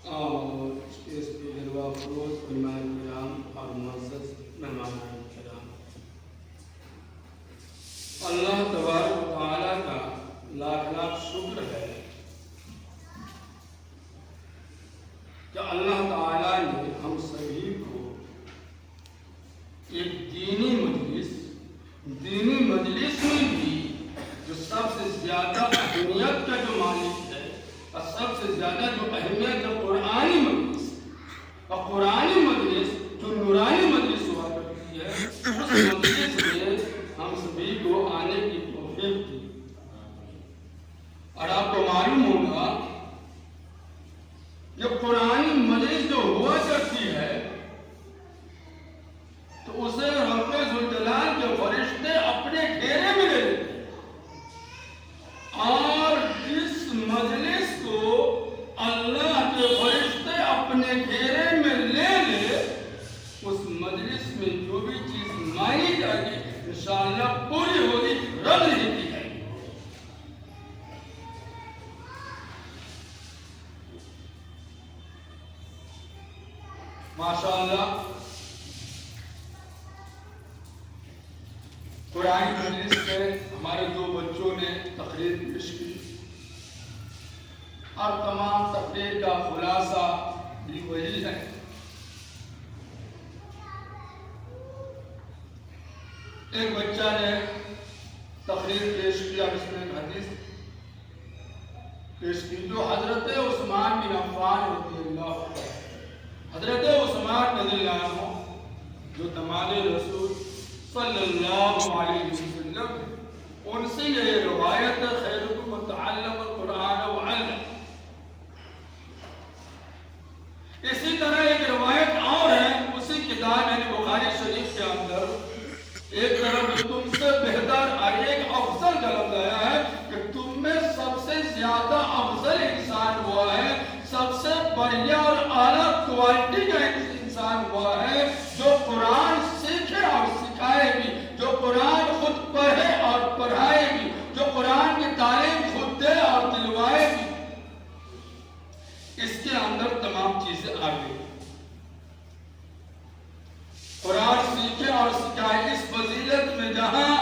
اور اسٹیج پہ جلوہ فروز علماء کرام اور معزز مہمان کرام، اللہ تبارک و تعالیٰ کا لاکھ لاکھ شکر ہے کہ اللہ تعالیٰ نے ہم سبھی کو ایک دینی مجلس میں بھی جو سب سے زیادہ اہمیت کا جو مالک ہے اور سب سے زیادہ جو اہمیت ہے قرآنی مجلس، اور قرآنی مجلس جو نورانی مجلس ہوا کرتی ہے، اس مجلس میں ہم سبھی کو آنے کی توفیق دی۔ اور آپ کو معلوم ہوگا یہ قرآنی مجلس جو ہوا کرتی ہے تو اسے رب ذوالجلال کے فرشتے اپنے گھیرے میں لے لیتے ہیں، اور جس مجلس کو اللہ کے فرشتے اپنے گھیرے میں لے لے، اس مجلس میں جو بھی چیز مانگی جائے گی انشاءاللہ پوری ہوگی، رد نہیں کی جائے گی۔ ماشاءاللہ قرآن مجلس میں ہمارے دو بچوں نے تقریر پیش کی، اور تمام تقریر کا خلاصہ بھی وہی ہے۔ ایک بچہ نے تقریر پیش کیا، اس میں ایک حدیث پیش کی جو حضرت عثمان بن عفان رضی اللہ عنہ، حضرت عثمان رضی اللہ عنہ جو داماد رسول صلی اللہ علیہ وسلم، ان سے یہ روایت ہے، خیرکم من تعلم القرآن وعلم۔ اسی طرح ایک روایت اور ہے اسی کتاب یعنی بخاری شریف کے اندر، ایک طرف تم سے بہتر اور ایک افضل کا لفظ آیا ہے کہ تم میں سب سے زیادہ افضل انسان ہوا ہے، سب سے بڑھیا اور اعلیٰ کوالٹی کا انسان ہوا ہے جو قرآن سیکھے اور سکھائے بھی، جو قرآن خود پڑھے اور پڑھائے بھی، جو قرآن کی تعلیم خود دے اور دلوائے بھی۔ اس کے اندر تمام چیزیں آ گئی، قرآن سیکھے اور سکھائے۔ اس فضیلت میں جہاں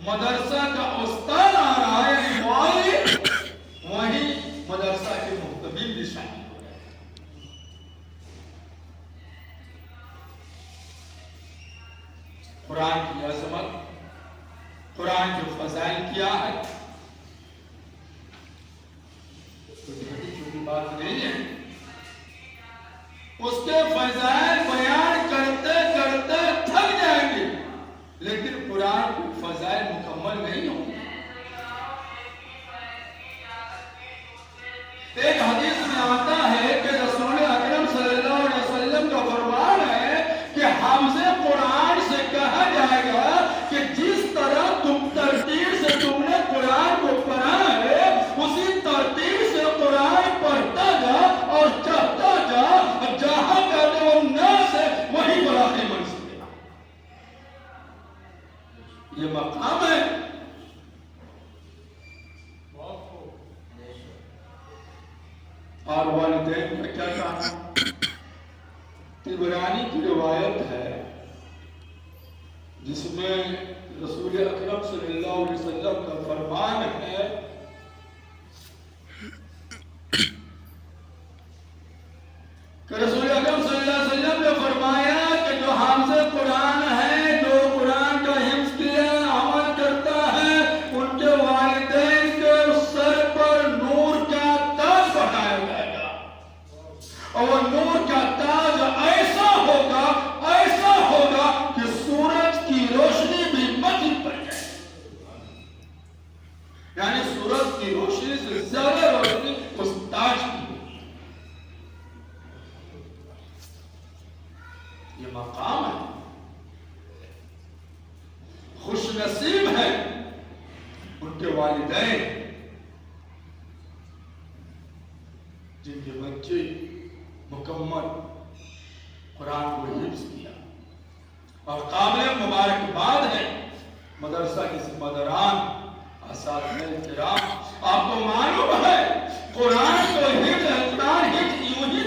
مدرسہ کا استاد آ رہا ہے والد، وہیں مدرسہ کے محتمل بھی شامل ہو رہے ہیں۔ قرآن کی عظمت، قرآن کے فضائل کیا ہے، چھوٹی چھوٹی بات نہیں ہے۔ اس کے فضائل بیان کرتے کرتے تھک جائیں گے، لیکن قرآن کے فضائل مکمل نہیں ہوں گے۔ ایک حدیث میں آتا ہے کہ رسول اکرم صلی اللہ علیہ وسلم کا فرمان ہے کہ ہم سے قرآن سے کہا جائے گا کہ جس طرح تم ترتیب سے تم نے قرآن کو پڑھا ہے، اسی ترتیب سے قرآن پڑھتا جا اور چاہتا جا، جہاں کہتے وہ ناس ہے وہی براخی منزل ہے۔ یہ مقام ہے۔ اور والدین کا کیا کہنا؟ طبرانی کی روایت ہے جس میں رسول اکرم صلی اللہ علیہ وسلم کا فرمان ہے کہ رسول اکرم صلی اللہ علیہ وسلم نے فرمایا کہ جو ہم سے قرآن ہے، جو قرآن کا حفظ کیا عمل کرتا ہے، ان کے والدین کے سر پر نور کا تاج بٹھایا جائے گا، اور وہ نور کا تاج ایسا ہوگا کہ سورج کی روشنی بھی مٹی پڑ جائے، یعنی سورج کی روشنی سے زیادہ روشنی اس تاج کی۔ یہ مقام ہے، خوش نصیب ہے ان کے والدین جن کے بچے مکمل قرآن کو حفظ کیا، اور قابل مبارکباد ہے مدرسہ کے ذمہ داران، اساتذہ کرام۔ آپ کو معلوم ہے قرآن کو حفظ یوں ہی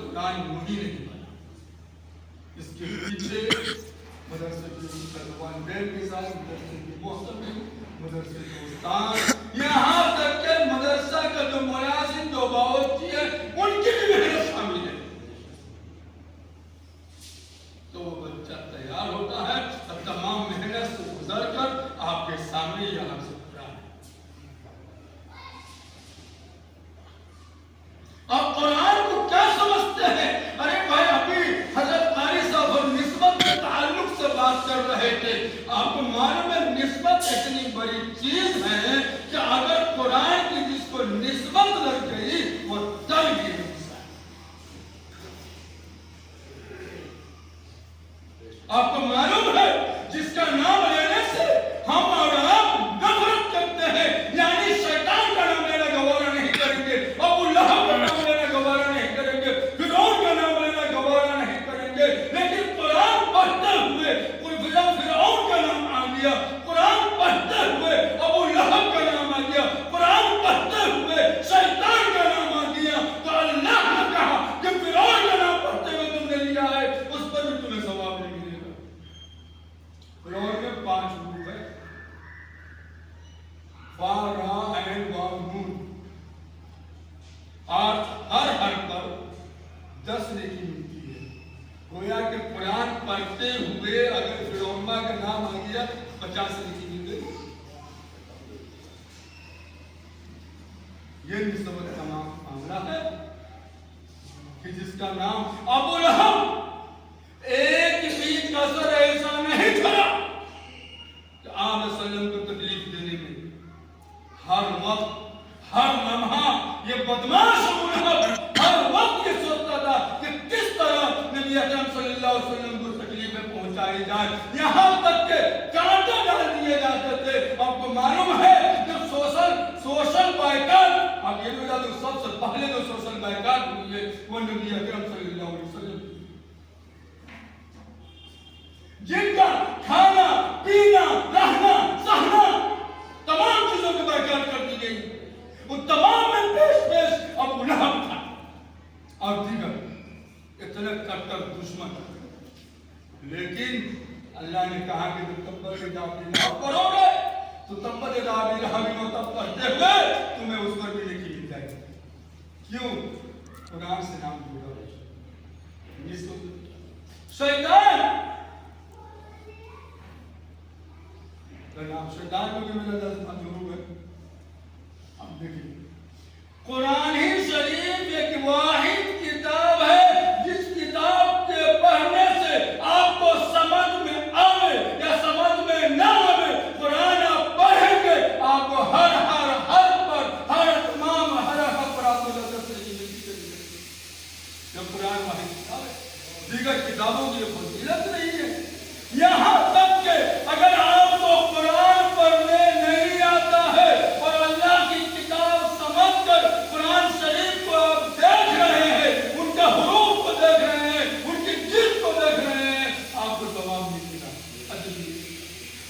قرآن وہی نہیں بنا. اس کے پیچھے مدرسے کے والدین کے ساتھ مدرسے کے محتمل مدرسے کے استاد یہاں تک کہ مدرسہ کا جو ملازم جو باورچی ہے ان کی بھی محنت شامل ہے. تو وہ بچہ تیار ہوتا ہے اور تمام محنت سے گزر کر آپ کے سامنے یہاں سے کھڑا ہے. آپ قرآن کو کیا سمجھتے ہیں؟ ارے بھائی ابھی حضرت قاری صاحب اور نسبت کے تعلق سے بات کر رہے تھے. آپ کو معلوم ہے نسبت اتنی بڑی چیز ہے کہ اگر قرآن کی جس کو نسبت لگ گئی وہ تر بھی نہیں سکتا. آپ کو معلوم ہے جس کا نام لینے سے ہم اور آپ نفرت کرتے ہیں یعنی شیطان کا نام لینا گوارا نہیں کریں گے, ابو لہب کا نام لینا گوارا نہیں کریں گے, فرعون کا نام لینا گوارا نہیں کریں گے, لیکن قرآن پڑھتے ہوئے فرعون کا نام آ گیا, قرآن پڑھتے ہوئے ابو لہب کا نام آ گیا, قرآن پڑھتے ہوئے شیطان کا نام آ گیا, تو اللہ نے کہا کہ فرعون کا نام پڑھتے ہوئے تم نے لیا ہے اس پر بھی تمہیں ثواب نہیں ملے گا. فرعون میں 5 حروف ہے, فا را عین واو نون, اور ہر حرف پر 10 نیکی ملتی ہے. گویا کہ قرآن پڑھتے ہوئے اگر فرعون کا نام آ گیا 50 نیکی مل گئی. یہ نسبت کا نام معاملہ ہے کہ جس کا نام ابو لہب ایک بھی کسر ایسا نہیں تھا کہ آپ علیہ وسلم کو تکلیف دینے میں ہر وقت ہر لمحہ یہ بدماش ابو لہب ہر وقت یہ سوچتا تھا کہ کس طرح نبی اکرم صلی اللہ علیہ وسلم کو تکلیفیں پہنچائی جائیں, یہاں تک کہ کانٹے ڈال دیے جاتے تھے. آپ کو معلوم ہے جب سوشل بائیکاٹ, آپ یہ بھی بتا دو سب سے پہلے جو سوشل بائیکاٹ ہوئی ہے وہ نبی اکرم صلی اللہ علیہ وسلم, جن کا کھانا پینا رہنا سہنا تمام چیزوں کے بائیکاٹ کر دی گئی, وہ تمام میں پیش ابو لہب تھا اور دیگر اتنے کٹر دشمن. لیکن اللہ نے کہا کہ جو تبت یدا ابی لہب پڑھو گے تو تبت یدا ابی لہب تب پڑھتے ہوئے تمہیں اس پر بھی نیکی مل جائے گی. کیوں؟ قرآن سے نام جوڑا ہے. شیطان کا نام شیطان کو بھی میرا دست مجروب ہے. اب دیکھیں قرآن ہی شریف ایک واحد کتاب ہے جس کتاب کے پڑھنے سے آپ کو سمجھ میں آئے یا سمجھ میں نہ آئے, قرآن آپ پڑھیں گے آپ کو ہر پر ہر تمام ہر حق پر آپ کو نظر سے ملتی ہے. جب قرآن واحد کتاب ہے, دیگر کتابوں کی فضیلت نہیں ہے. یہاں تک کہ اگر آپ کو قرآن پڑھنے نہیں آتا ہے اور اللہ کی کتاب سمجھ کر قرآن شریف کو آپ دیکھ رہے ہیں, ان کے حروف کو دیکھ رہے ہیں, ان کی جلد کو دیکھ رہے ہیں, آپ کو ثواب ملے گا.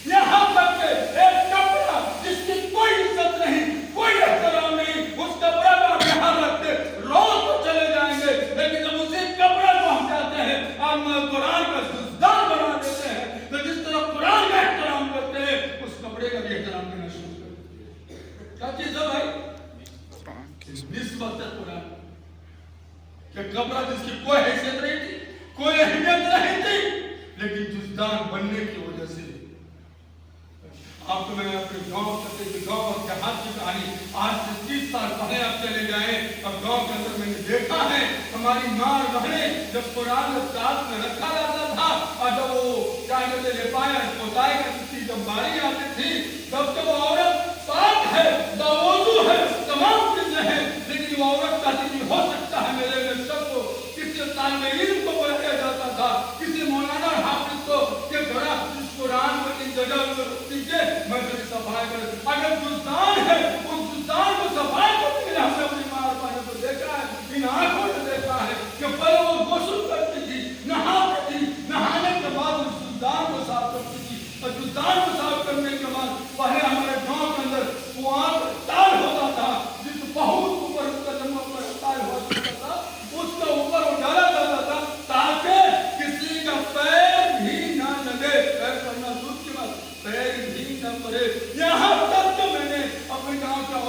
یہاں تک کہ ایک کپڑا جس کی کوئی عزت نہیں, کوئی احترام نہیں, اس کپڑا کو آپ یہاں رکھتے روز تو چلے جائیں گے, لیکن جب اسی کپڑا کو ہم جاتے ہیں آپ قرآن کا جزدان بنا دیتے ہیں, تو جس طرح قرآن کا احترام کرتے ہیں اس کپڑے کا بھی احترام کرنا شروع کرتے ہیں. کیا چیز ہے بھائی؟ نسبت ہے قرآن کہ کپڑا جس کی کوئی حیثیت نہیں تھی, کوئی اہمیت نہیں تھی, لیکن جزدان بننے کی وجہ سے. آپ کو میں اپنے گاؤں اور دیہات کی کہانی آج سے 30 سال پہلے آپ چلے جائیں, اب گاؤں کے اندر میں نے دیکھا ہے ہماری ماں اور بہنیں جب قرآن ساتھ میں رکھا جاتا تھا اور جب وہ چاہے لے پایا پوتائی کرتی تھی, جب باری آتی تھی تب کہ وہ عورت پاک ہے, باوضو ہے, تمام چیزیں ہیں, لیکن وہ عورت کہتی تھی ہو سکتا ہے میرے میں سب کو کسی طالب علم کو بلایا جاتا تھا, کسی مولانا حافظ کو کہ ذرا اس قرآن کو ان جگہ پر دیجیے میں پھر صفائی کر. اگر جزدان ہے اس جزدان کو صفائی کرنے کے لیے ہم نے اپنی ماں اور بہنوں کو دیکھا ہے, ان آنکھوں نے دیکھا ہے کہ پہلے وہ غسل کرتی تھی, نہاتی تھی, نہانے کے بعد اس جزدان کو صاف کرتی تھی, اور جزدان کو صاف کرنے کے بعد پہلے ہمارے گاؤں کے اندر کنواں پر تال ہوتا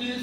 30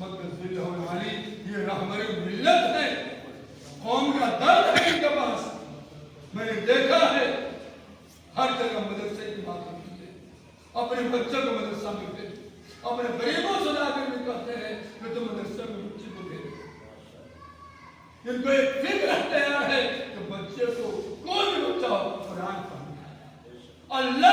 مقدس یہ رہبر ملت ہے، قوم کا درد ہے ان کے پاس. میں نے دیکھا ہے ہر جگہ مدرسے کی بات ہوتی ہے، اپنے بچوں کو مدرسہ میں بھیجو، اپنے غریبوں سے لا کر بھی کہتے ہیں کہ تم مدرسے میں بچے کو بھیجو. ان کو ایک فکر اختیار ہے کہ بچے کو کوئی بھی بچہ قرآن پڑھنا ہے. اللہ